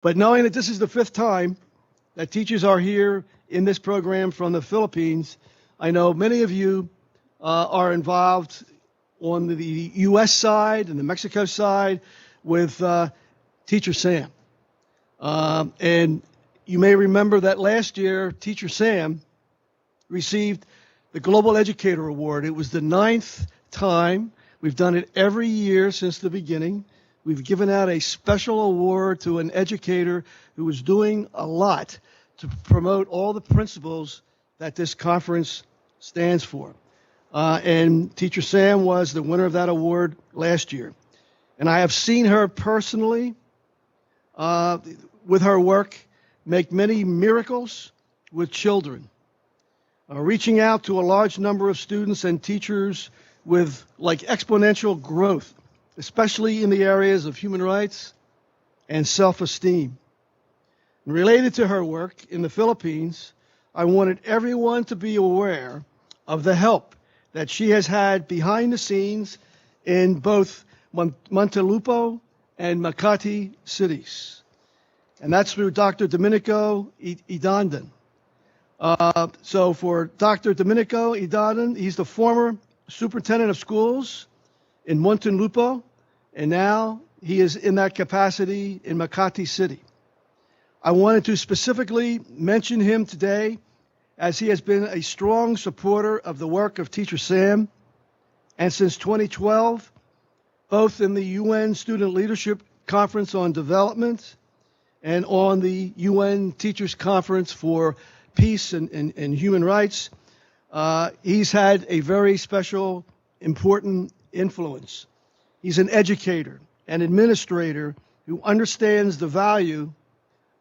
But knowing that this is the fifth time that teachers are here in this program from the Philippines, I know many of you are involved on the U.S. side and the Mexico side with Teacher Sam. And you may remember that last year, Teacher Sam received the Global Educator Award. It was the 9th time. We've done it every year since the beginning. We've given out a special award to an educator who is doing a lot to promote all the principles that this conference stands for. And Teacher Sam was the winner of that award last year. And I have seen her personally with her work make many miracles with children, reaching out to a large number of students and teachers with like exponential growth, especially in the areas of human rights and self-esteem. Related to her work in the Philippines, I wanted everyone to be aware of the help that she has had behind the scenes in both Muntinlupo and Makati cities. And that's through Dr. Domenico Idandan. So for Dr. Domenico Idandan, he's the former superintendent of schools in Muntinlupo, and now he is in that capacity in Makati City. I wanted to specifically mention him today as he has been a strong supporter of the work of Teacher Sam, and since 2012, both in the UN Student Leadership Conference on Development and on the UN Teachers Conference for Peace and Human Rights, he's had a very special, important influence. He's an educator, an administrator who understands the value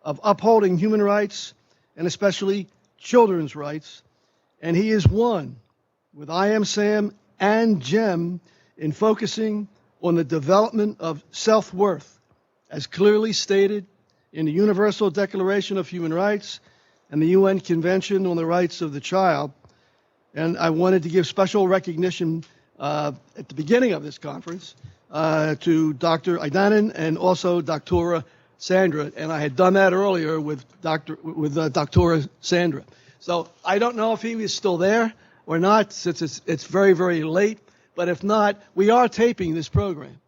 of upholding human rights and especially children's rights. And he is one with I Am Sam and GEM in focusing on the development of self-worth, as clearly stated in the Universal Declaration of Human Rights and the UN Convention on the Rights of the Child. And I wanted to give special recognition at the beginning of this conference to Dr. Idandan and also Dr. Sandra, and I had done that earlier with Dr. Sandra. So I don't know if he was still there or not, since it's very, very late. But if not, we are taping this program.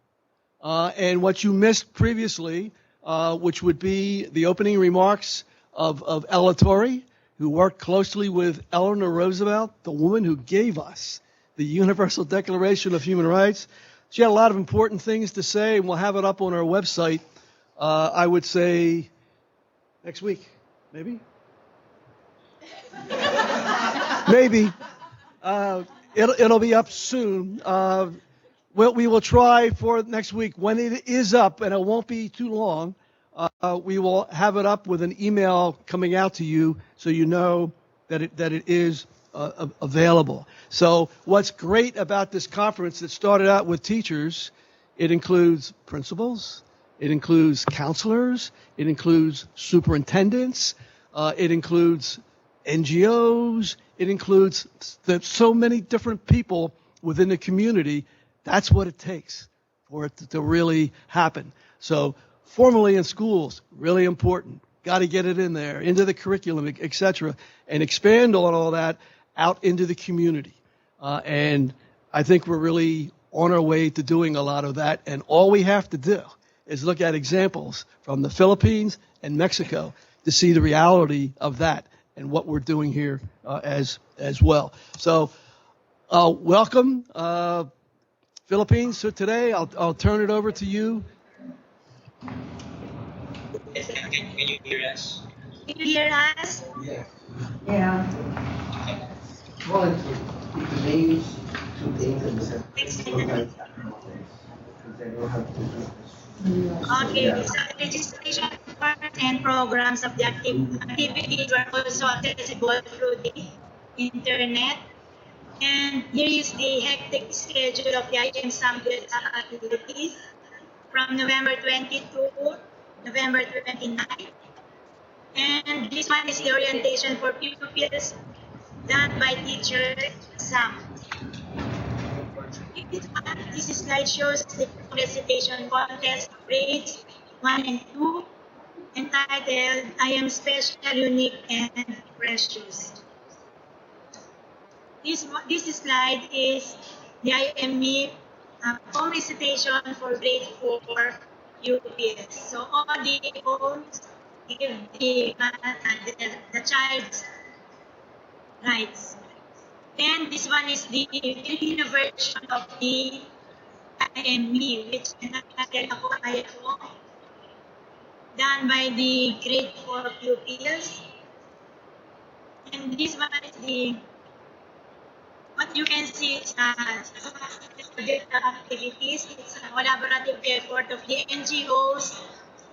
And what you missed previously, which would be the opening remarks of Ella Torrey, who worked closely with Eleanor Roosevelt, the woman who gave us the Universal Declaration of Human Rights. She had a lot of important things to say, and we'll have it up on our website. I would say next week, maybe? Maybe. It'll be up soon. We will try for next week. When it is up, and it won't be too long, we will have it up with an email coming out to you so you know that it is available. So what's great about this conference that started out with teachers, it includes principals, it includes counselors, it includes superintendents, it includes NGOs, it includes so many different people within the community. That's what it takes for it to really happen. So formally in schools, really important. Got to get it in there, into the curriculum, etc., and expand on all that out into the community. And I think we're really on our way to doing a lot of that. And all we have to do is look at examples from the Philippines and Mexico to see the reality of that and what we're doing here as well. So welcome, Philippines. So today I'll turn it over to you. Can you hear us? Can you hear us? Yeah. Yeah. Well, the names, 2 things, and Okay, so registration forms and programs of the activities were also accessible through the internet. And here is the hectic schedule of the IM Sample activities from November 22 to November 29. And this one is the orientation for pupils done by Teacher Sam. This slide shows the recitation contest grades 1 and 2, entitled I Am Special, Unique, and Precious. This slide is the IME home recitation for grade 4 UPS. So all the homes give the child's rights. Then this one is the Filipino version of the IME, which is entitled Ako Ay Ako, done by the grade 4 pupils. And this one is the, what you can see is project activities. It's a collaborative effort of the NGOs,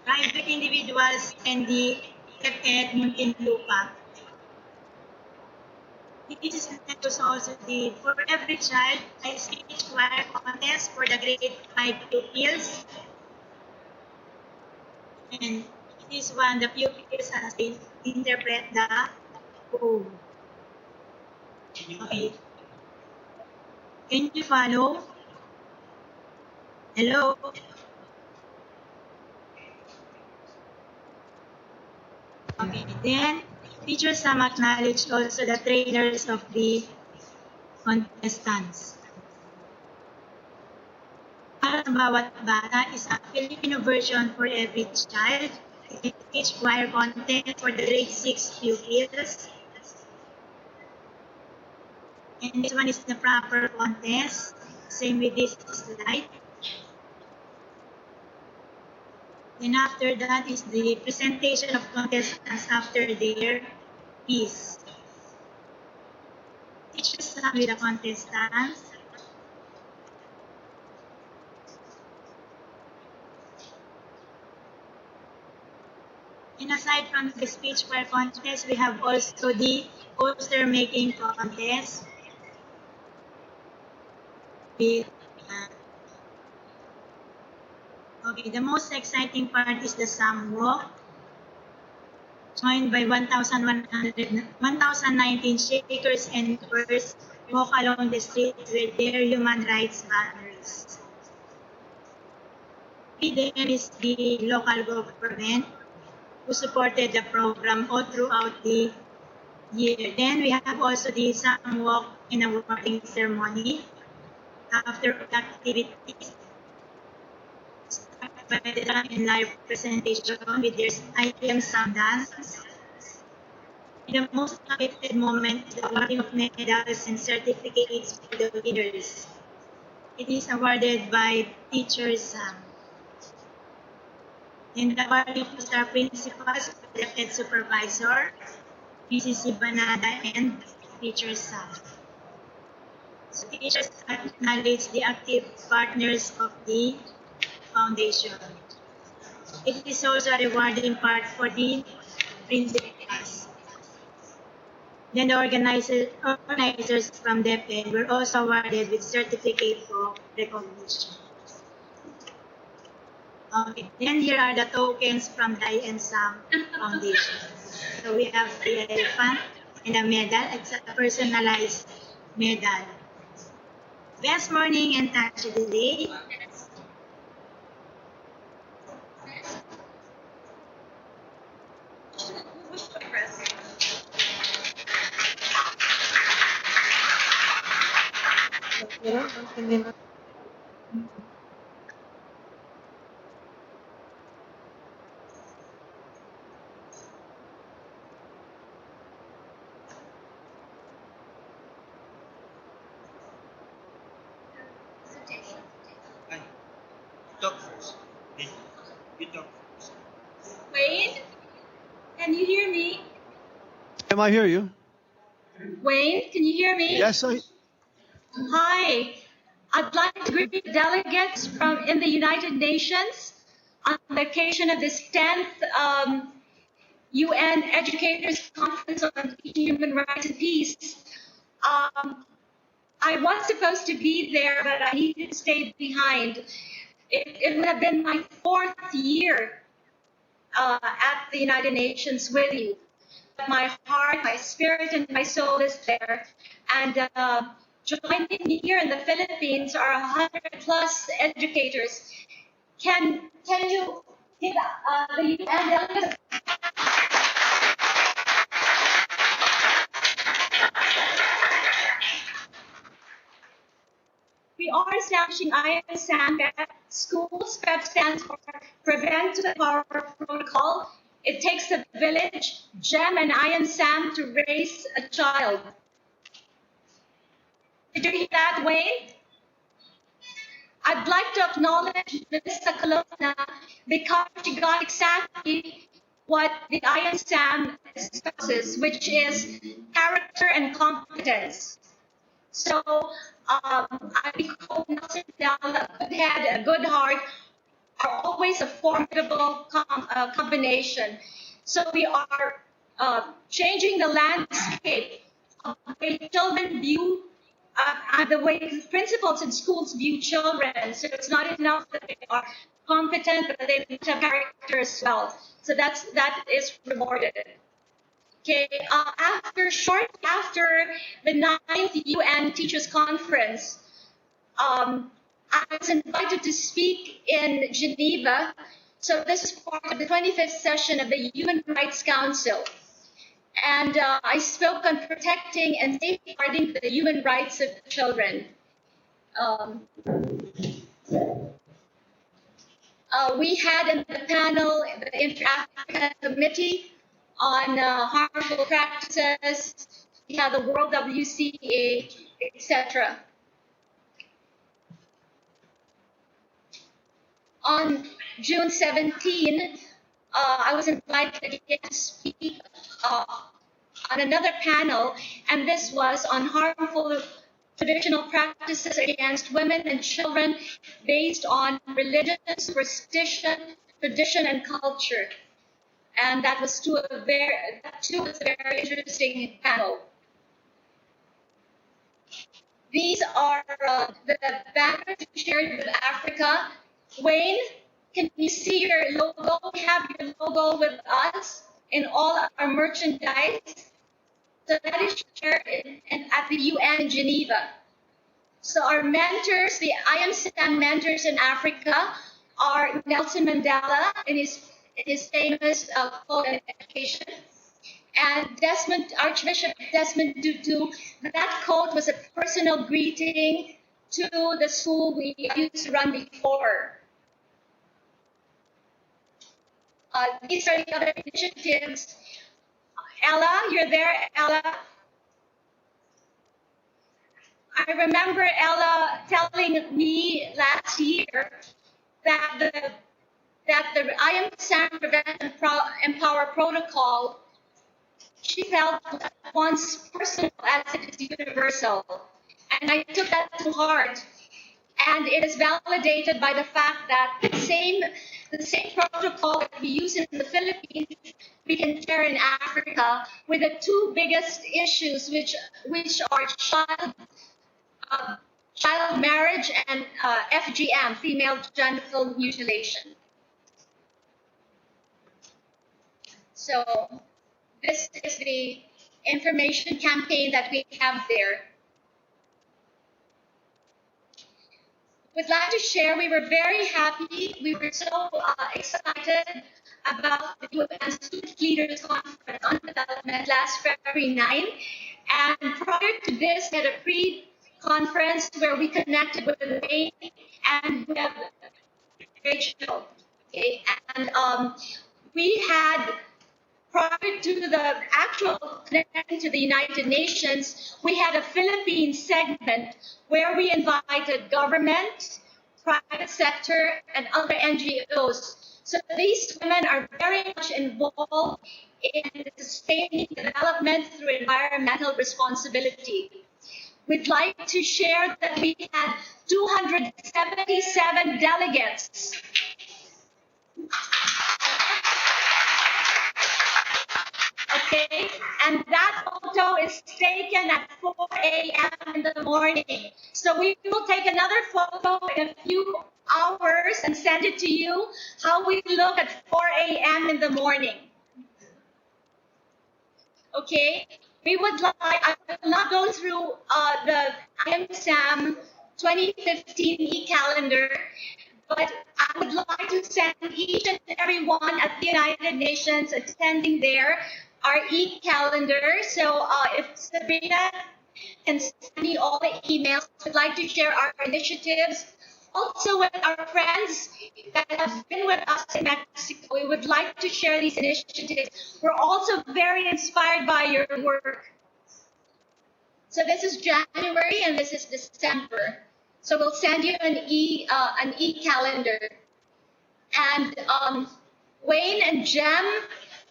private individuals, and the FED Muntinlupa. This is also the for every child a speech choir contest for the grade 5 pupils. And this one, the pupils has to interpret the poem. Okay. Can you follow? Hello? Okay. Then, teachers some acknowledge also the trainers of the contestants. Para sa bawat bata is a Filipino version for every child. Speech choir contest for the grade 6 pupils. And this one is the proper contest. Same with this slide. Then after that is the presentation of contestants after their piece. Teachers start with the contestants. And aside from the speech choir contest, we have also the poster making contest. With, okay, the most exciting part is the Sam Walk, joined by 1,019 shakers and movers walk along the streets with their human rights banners. There is the local government who supported the program all throughout the year. Then we have also the Sam Walk and awarding ceremony. After activities, started by the drum and live presentation with their IM sound dance. The most affected moment is the awarding of medals and certificates for the winners. It is awarded by teachers and the awarding of star principals, the head supervisor, Mrs. Ibanada, and teachers. So teachers acknowledge the active partners of the foundation. It is also a rewarding part for the principals. Then the organizers from DepEd were also awarded with certificate of recognition. Okay, then here are the tokens from the INSAM Foundation. So we have the elephant and a medal. It's a personalized medal. Best morning and touch of the day. Talk first. You talk first. Wayne, can you hear me? Can I hear you? Wayne, can you hear me? Yes, Hi. I'd like to greet the delegates from in the United Nations on the occasion of this 10th UN Educators Conference on Teaching Human Rights and Peace. I was supposed to be there, but I needed to stay behind. It would have been my 4th year at the United Nations with you. My heart, my spirit, and my soul is there. And joining me here in the Philippines are 100 plus educators. Can you give the UN delegates. We are establishing ISAM at schools. PEP stands for Prevent to Empower Protocol. It takes a village, GEM, and ISAM to raise a child. Did you hear that, Wayne? I'd like to acknowledge Melissa Colonna because she got exactly what the ISAM discusses, which is character and competence. So I hope Nelson Mandela, a good head, a good heart, are always a formidable combination. So we are changing the landscape of the way children view, the way principals in schools view children. So it's not enough that they are competent, but they need to have character as well. So that is rewarded. Okay, shortly after the 9th UN Teachers Conference, I was invited to speak in Geneva. So this is part of the 25th session of the Human Rights Council. And I spoke on protecting and safeguarding the human rights of children. We had in the panel the Inter-African Committee on harmful practices. We had the World WCA, etc. On June 17, I was invited again to speak on another panel, and this was on harmful traditional practices against women and children based on religion, superstition, tradition, and culture. And that was a very interesting panel. These are the banners we shared with Africa. Wayne, can you see your logo? We have your logo with us in all our merchandise. So that is shared at the UN in Geneva. So our mentors, the IMSAM mentors in Africa, are Nelson Mandela in his famous quote on education, and Archbishop Desmond Tutu. That quote was a personal greeting to the school we used to run before. These are the other initiatives. Ella, you're there, Ella. I remember Ella telling me last year that the IMSAM Prevent and Empower Protocol, she felt once personal as it is universal. And I took that to heart. And it is validated by the fact that the same protocol that we use in the Philippines, we can share in Africa with the two biggest issues, which are child marriage and FGM, female genital mutilation. So this is the information campaign that we have there. We'd like to share, we were very happy, we were so excited about the UN Student Leaders Conference on Development last February 9. And prior to this, we had a pre-conference where we connected with Wayne and with Rachel. Okay? And we had, prior to the actual connection to the United Nations, we had a Philippine segment where we invited government, private sector, and other NGOs. So these women are very much involved in sustaining development through environmental responsibility. We'd like to share that we had 277 delegates. Okay, and that photo is taken at 4 a.m. in the morning. So we will take another photo in a few hours and send it to you, how we look at 4 a.m. in the morning. Okay, I will not go through the IMSAM 2015 e-calendar, But I would like to send each and every one at the United Nations attending there our e-calendar. So if Sabrina can send me all the emails, we'd like to share our initiatives. Also with our friends that have been with us in Mexico, we would like to share these initiatives. We're also very inspired by your work. So this is January and this is December. So we'll send you an e-calendar. And Wayne and Jem,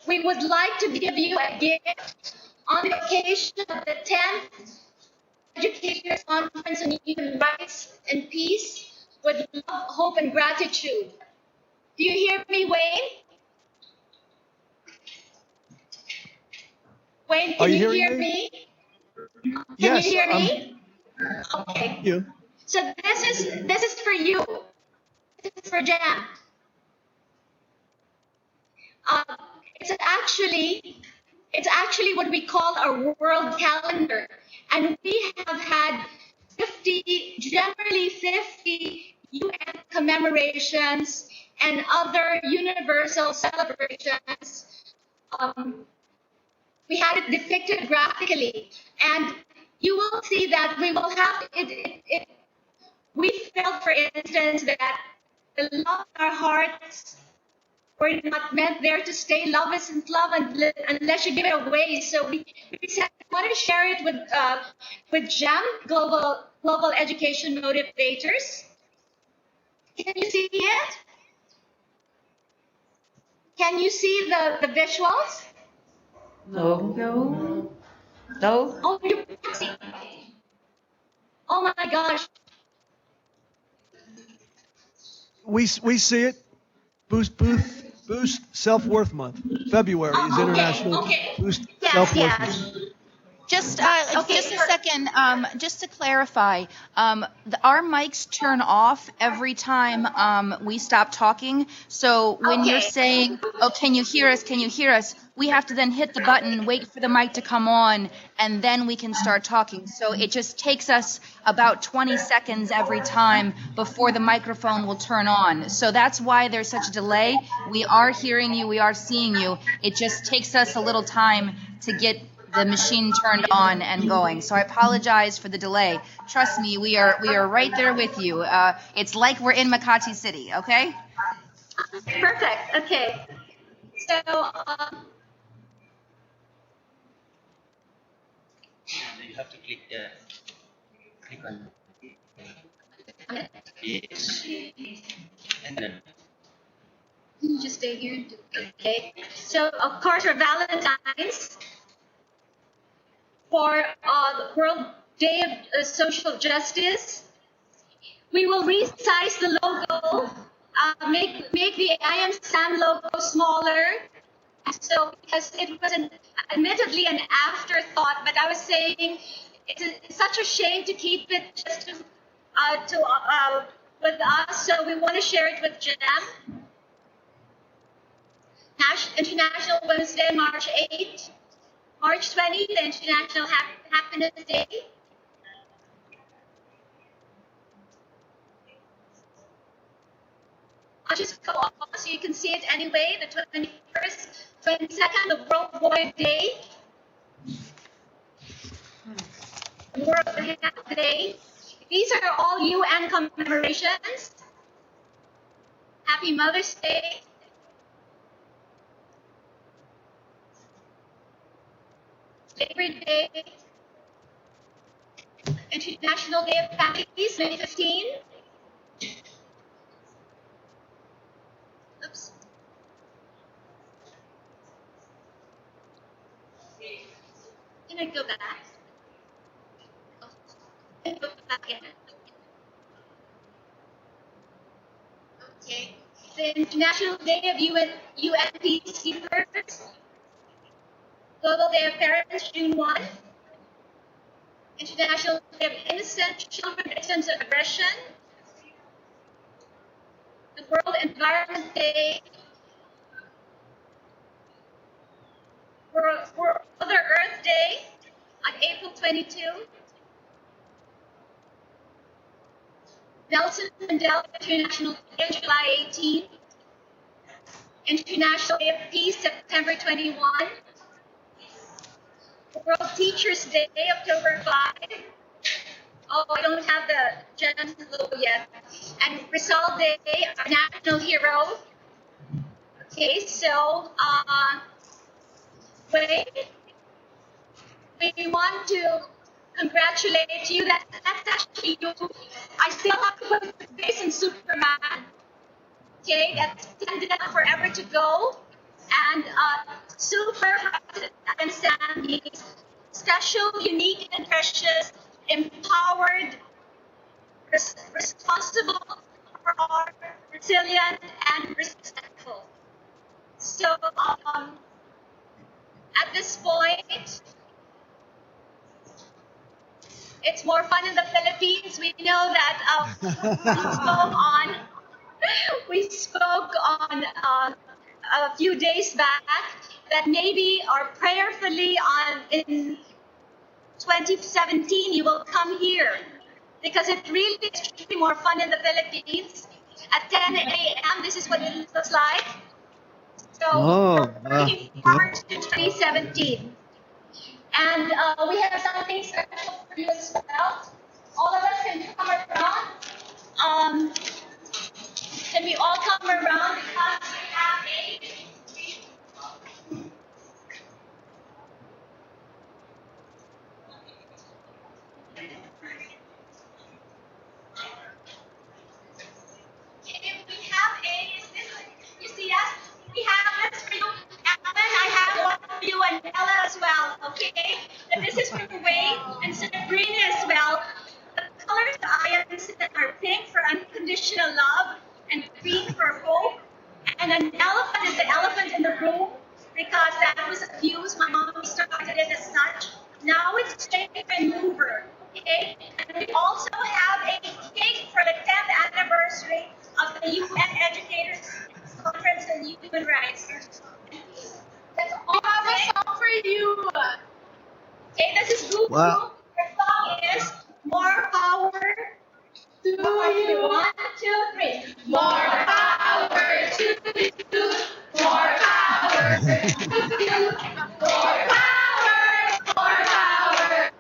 we would like to give you a gift on the occasion of the 10th Educators Conference on Human Rights and Peace with love, hope, and gratitude. Do you hear me, Wayne? Wayne, Are can you you hearing hear me? me? Yes, Can you hear I'm me? Okay. you. So this is for you. This is for Jem. Uh, it's actually what we call a world calendar, and we have had 50 UN commemorations and other universal celebrations. We had it depicted graphically, and you will see that we will have it. We felt, for instance, that the love in our hearts we're not meant there to stay. Love isn't love unless you give it away. So we said we want to share it with GEM, Global Education Motivators. Can you see it? Can you see the visuals? No. No. No? Oh, you can see. Oh my gosh. We see it. Boost Self-Worth Month. February is International Okay. Boost Yes, Self-Worth yes. Month. Just, Okay, just a second, just to clarify, our mics turn off every time we stop talking. So when you're Okay. saying, "Oh, can you hear us? Can you hear us?" we have to then hit the button, wait for the mic to come on, and then we can start talking. So it just takes us about 20 seconds every time before the microphone will turn on. So that's why there's such a delay. We are hearing you, we are seeing you. It just takes us a little time to get the machine turned on and going. So I apologize for the delay. Trust me, we are right there with you. It's like we're in Makati City, okay? Perfect. Okay. So You have to click on yes, and then you just stay here. Okay. So of course for Valentine's, for the World Day of Social Justice, we will resize the logo, make the I Am Sam logo smaller. So because it was admittedly an afterthought, but I was saying it's such a shame to keep it just with us. So we want to share it with Jam. International Women's Day, March 8th. March 20th, International Happiness Day. I'll just go off so you can see it anyway. The 21st, 22nd, the World Boy Day. World Health Day. These are all UN commemorations. Happy Mother's Day. Labor Day. International Day of Families, 2015. Oops. Can I go back? Can I go back again? Okay. The International Day of UN Peacekeepers. Global Day of Parents, June 1. International Day of Innocent Children Victims of Aggression. The World Environment Day. World Mother Earth Day on April 22. Nelson Mandela International Day, July 18. International Day of Peace, September 21. World Teachers Day, October 5. Oh, I don't have the Gen logo yet. And Rizal Day, our national hero. Okay, so we want to congratulate you. That's actually you. I still have to put the face in Superman. Okay, that's extended forever to go. And super and Sam means special, unique, and precious, empowered, responsible, resilient, and respectful. So at this point, it's more fun in the Philippines. We know that we spoke on a few days back that maybe or prayerfully in 2017 you will come here because it really is truly more fun in the Philippines. At 10 a.m. this is what it looks like. So we're looking forward to 2017. And we have something special for you as well. All of us can come around. Can we all come around because we have you see us? We have this for you. Alan, I have one for you and Ella as well, okay? And this is for Wayne and Sabrina as well. The colors I understand are pink for unconditional love and green for hope. And an elephant is the elephant in the room because that was abused. My mom started it as such. Now it's shaker and mover. Okay? And we also have a cake for the 10th anniversary of the UN Educators Conference on Human Rights. That's all I have a song for you. Okay, this is Google. Wow. The song is More Power to You. 1, 2, 3. More power to you. More power to you. More power. More power.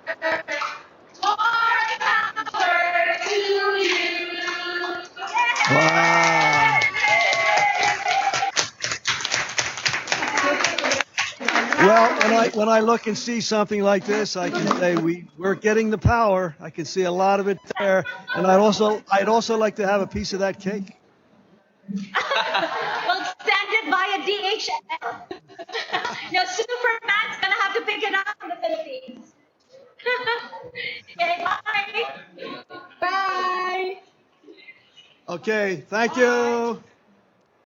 More power to you. Wow. Well, when I look and see something like this, I can say we're getting the power. I can see a lot of it there, and I'd also like to have a piece of that cake. Well, send it via DHL. No, Superman's gonna have to pick it up in the Philippines. Okay, bye. Bye. Okay, thank you.